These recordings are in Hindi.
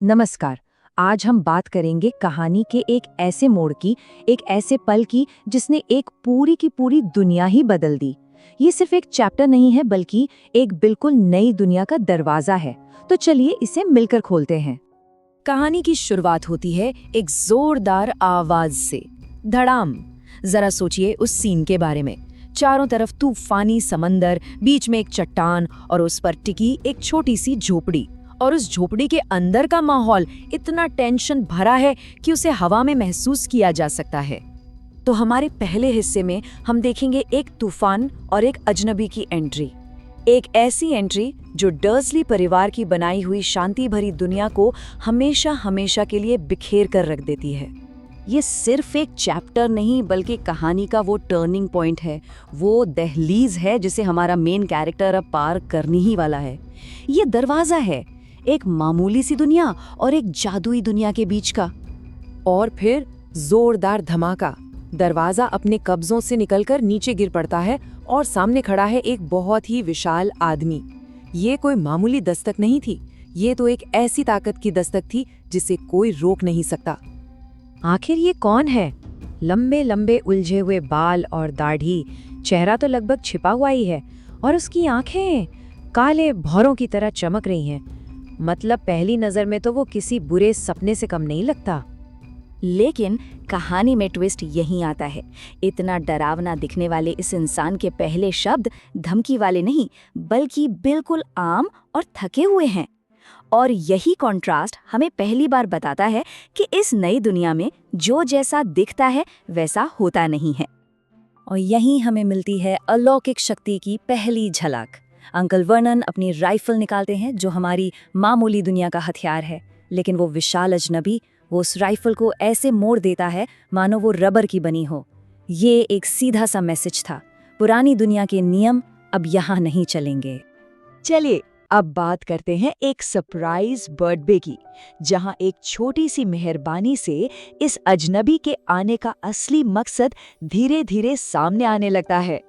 नमस्कार। आज हम बात करेंगे कहानी के एक ऐसे मोड़ की, एक ऐसे पल की जिसने एक पूरी की पूरी दुनिया ही बदल दी। ये सिर्फ एक चैप्टर नहीं है बल्कि एक बिल्कुल नई दुनिया का दरवाजा है। तो चलिए इसे मिलकर खोलते हैं। कहानी की शुरुआत होती है एक जोरदार आवाज से, धड़ाम। जरा सोचिए उस सीन के बारे में। चारों तरफ तूफानी समंदर, बीच में एक चट्टान और उस पर टिकी एक छोटी सी झोपड़ी। और उस झोपड़ी के अंदर का माहौल इतना टेंशन भरा है कि उसे हवा में महसूस किया जा सकता है। तो हमारे पहले हिस्से में हम देखेंगे एक तूफान और एक अजनबी की एंट्री। एक ऐसी एंट्री जो डर्सली परिवार की बनाई हुई शांति भरी दुनिया को हमेशा हमेशा के लिए बिखेर कर रख देती है। ये सिर्फ एक चैप्टर नहीं बल्कि कहानी का वो टर्निंग पॉइंट है, वो दहलीज है जिसे हमारा मेन कैरेक्टर अब पार करनी ही वाला है। ये दरवाजा है एक मामूली सी दुनिया और एक जादुई दुनिया के बीच का। और फिर जोरदार धमाका। दरवाजा अपने कब्जों से निकलकर नीचे गिर पड़ता है और सामने खड़ा है एक बहुत ही विशाल आदमी। ये कोई मामूली दस्तक नहीं थी, ये तो एक ऐसी ताकत की दस्तक थी जिसे कोई रोक नहीं सकता। आखिर ये कौन है? लंबे लंबे उलझे हुए बाल और दाढ़ी, चेहरा तो लगभग छिपा हुआ ही है और उसकी आंखें काले भौरों की तरह चमक रही हैं। मतलब पहली नजर में तो वो किसी बुरे सपने से कम नहीं लगता। लेकिन कहानी में ट्विस्ट यहीं आता है। इतना डरावना दिखने वाले इस इंसान के पहले शब्द धमकी वाले नहीं बल्कि बिल्कुल आम और थके हुए हैं। और यही कॉन्ट्रास्ट हमें पहली बार बताता है कि इस नई दुनिया में जो जैसा दिखता है वैसा होता नहीं है। और यहीं हमें मिलती है अलौकिक शक्ति की पहली झलक। अंकल वर्नन अपनी राइफल निकालते हैं जो हमारी मामूली दुनिया का हथियार है, लेकिन वो विशाल अजनबी वो उस राइफल को ऐसे मोड़ देता है मानो वो रबर की बनी हो। ये एक सीधा सा मैसेज था, पुरानी दुनिया के नियम अब यहाँ नहीं चलेंगे। चलिए अब बात करते हैं एक सरप्राइज बर्थडे की, जहां एक छोटी सी मेहरबानी से इस अजनबी के आने का असली मकसद धीरे धीरे सामने आने लगता है।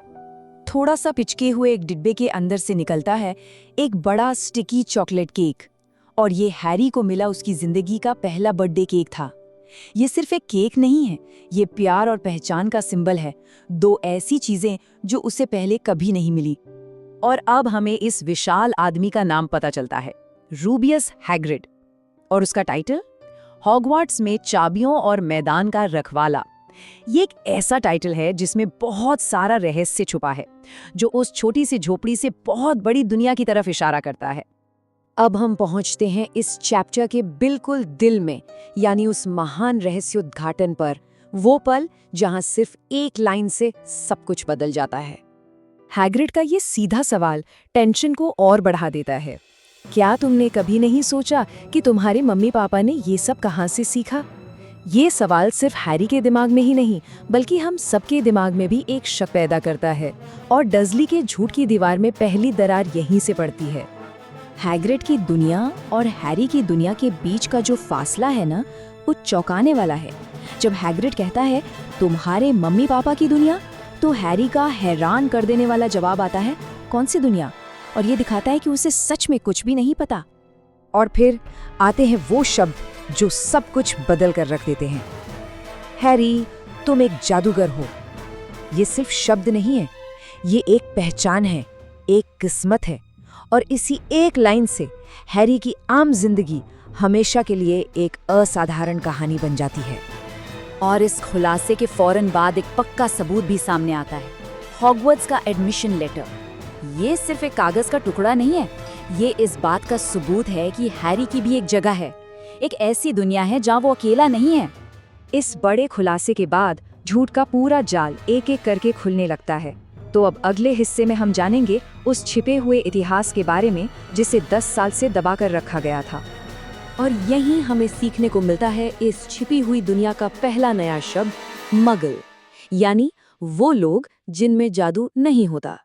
थोड़ा सा पिचके हुए एक डिब्बे के अंदर से निकलता है एक बड़ा स्टिकी चॉकलेट केक। और ये हैरी को मिला उसकी जिंदगी का पहला बर्थडे केक था। ये सिर्फ एक केक नहीं है, ये प्यार और पहचान का सिंबल है, दो ऐसी चीजें जो उसे पहले कभी नहीं मिली। और अब हमें इस विशाल आदमी का नाम पता चलता है, रूबियस हैग्रिड। और उसका टाइटल, हॉगवार्ट्स में चाबियों और मैदान का रखवाला। ये एक ऐसा टाइटल है जिसमें बहुत सारा रहस्य छुपा है, जो उस छोटी सी झोपड़ी से बहुत बड़ी दुनिया की तरफ इशारा करता है। अब हम पहुंचते हैं इस चैप्टर के बिल्कुल दिल में, यानी उस महान रहस्योद्घाटन पर, वो पल जहां सिर्फ एक लाइन से सब कुछ बदल जाता है। हैग्रिड का ये सीधा सवाल टेंशन को और बढ़ा देता है। क्या तुमने कभी नहीं सोचा कि तुम्हारे मम्मी पापा ने ये सब कहाँ से सीखा? ये सवाल सिर्फ हैरी के दिमाग में ही नहीं बल्कि हम सबके दिमाग में भी एक शक पैदा करता है। और डर्सली के झूठ की दीवार में पहली दरार यहीं से पड़ती है। हैग्रिड की दुनिया और हैरी की दुनिया के बीच का जो फासला है ना, वो चौंकाने वाला है। जब हैग्रिड कहता है तुम्हारे मम्मी पापा की दुनिया, तो हैरी का हैरान कर देने वाला जवाब आता है, कौन सी दुनिया? और ये दिखाता है कि उसे सच में कुछ भी नहीं पता। और फिर आते हैं वो शब्द जो सब कुछ बदल कर रख देते हैं। हैरी, तुम एक जादूगर हो। ये सिर्फ शब्द नहीं है, ये एक पहचान है, एक किस्मत है। और इसी एक लाइन से हैरी की आम जिंदगी हमेशा के लिए एक असाधारण कहानी बन जाती है। और इस खुलासे के फौरन बाद एक पक्का सबूत भी सामने आता है, हॉगवर्ट्स का एडमिशन लेटर। ये सिर्फ एक कागज का टुकड़ा नहीं है, ये इस बात का सबूत है कि हैरी की भी एक जगह है, एक ऐसी दुनिया है जहाँ वो अकेला नहीं है। इस बड़े खुलासे के बाद झूठ का पूरा जाल एक एक करके खुलने लगता है। तो अब अगले हिस्से में हम जानेंगे उस छिपे हुए इतिहास के बारे में जिसे 10 साल से दबाकर रखा गया था। और यहीं हमें सीखने को मिलता है इस छिपी हुई दुनिया का पहला नया शब्द, मगल, यानी वो लोग जिनमें जादू नहीं होता।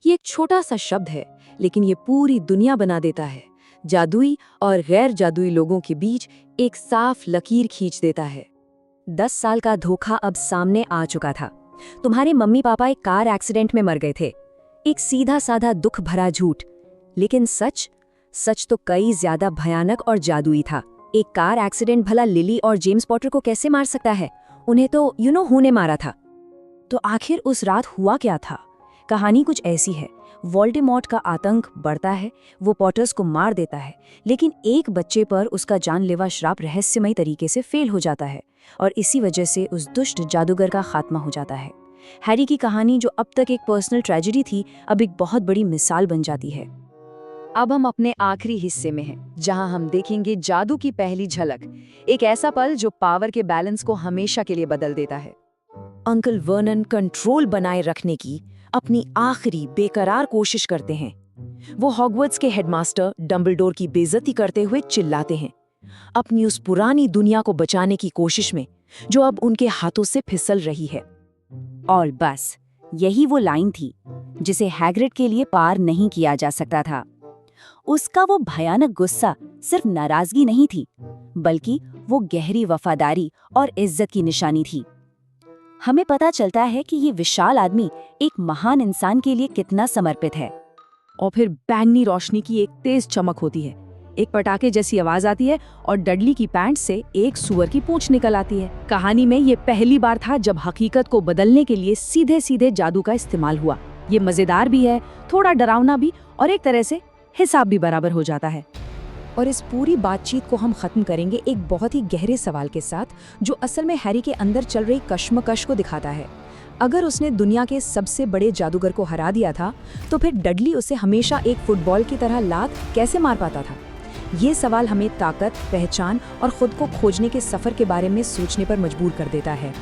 ये एक छोटा सा शब्द है, लेकिन ये पूरी दुनिया बना देता है। जादुई और गैर जादुई लोगों के बीच एक साफ लकीर खींच देता है। 10 साल का धोखा अब सामने आ चुका था। तुम्हारे मम्मी पापा एक कार एक्सीडेंट में मर गए थे। एक सीधा साधा दुख भरा झूठ, लेकिन सच तो कई ज्यादा भयानक और जादुई था। एक कार एक्सीडेंट भला लिली और जेम्स पॉटर को कैसे मार सकता है? उन्हें तो हू ने मारा था। तो आखिर उस रात हुआ क्या था? कहानी कुछ ऐसी है। वोल्डेमॉर्ट का आतंक बढ़ता है, वो पॉटर्स को मार देता है, लेकिन एक बच्चे पर उसका जानलेवा श्राप रहस्यमय तरीके से फेल हो जाता है और इसी वजह से उस दुष्ट जादूगर का खात्मा हो जाता है। हैरी की कहानी, जो अब तक एक पर्सनल ट्रेजेडी थी, अब एक बहुत बड़ी मिसाल बन जाती है। अब हम अपने आखिरी हिस्से में हैं, जहां हम देखेंगे जादू की पहली झलक, एक ऐसा पल जो पावर के बैलेंस को हमेशा के लिए बदल देता है। अंकल वर्नन कंट्रोल बनाए रखने की अपनी आखिरी बेकरार कोशिश करते हैं। वो हॉगवर्ट्स के हेडमास्टर डंबलडोर की बेइज्जती करते हुए चिल्लाते हैं, अपनी उस पुरानी दुनिया को बचाने की कोशिश में जो अब उनके हाथों से फिसल रही है। और बस यही वो लाइन थी जिसे हैग्रिड के लिए पार नहीं किया जा सकता था। उसका वो भयानक गुस्सा सिर्फ नाराजगी नहीं थी, बल्कि वो गहरी वफादारी और इज्जत की निशानी थी। हमें पता चलता है कि ये विशाल आदमी एक महान इंसान के लिए कितना समर्पित है। और फिर बैंगनी रोशनी की एक तेज चमक होती है, एक पटाखे जैसी आवाज आती है और डडली की पैंट से एक सुअर की पूंछ निकल आती है। कहानी में ये पहली बार था जब हकीकत को बदलने के लिए सीधे सीधे जादू का इस्तेमाल हुआ। ये मजेदार भी है, थोड़ा डरावना भी, और एक तरह से हिसाब भी बराबर हो जाता है। और इस पूरी बातचीत को हम खत्म करेंगे एक बहुत ही गहरे सवाल के साथ, जो असल में हैरी के अंदर चल रही कश्मकश को दिखाता है। अगर उसने दुनिया के सबसे बड़े जादूगर को हरा दिया था, तो फिर डडली उसे हमेशा एक फुटबॉल की तरह लात कैसे मार पाता था? ये सवाल हमें ताकत, पहचान और खुद को खोजने के सफर के बारे में सोचने पर मजबूर कर देता है।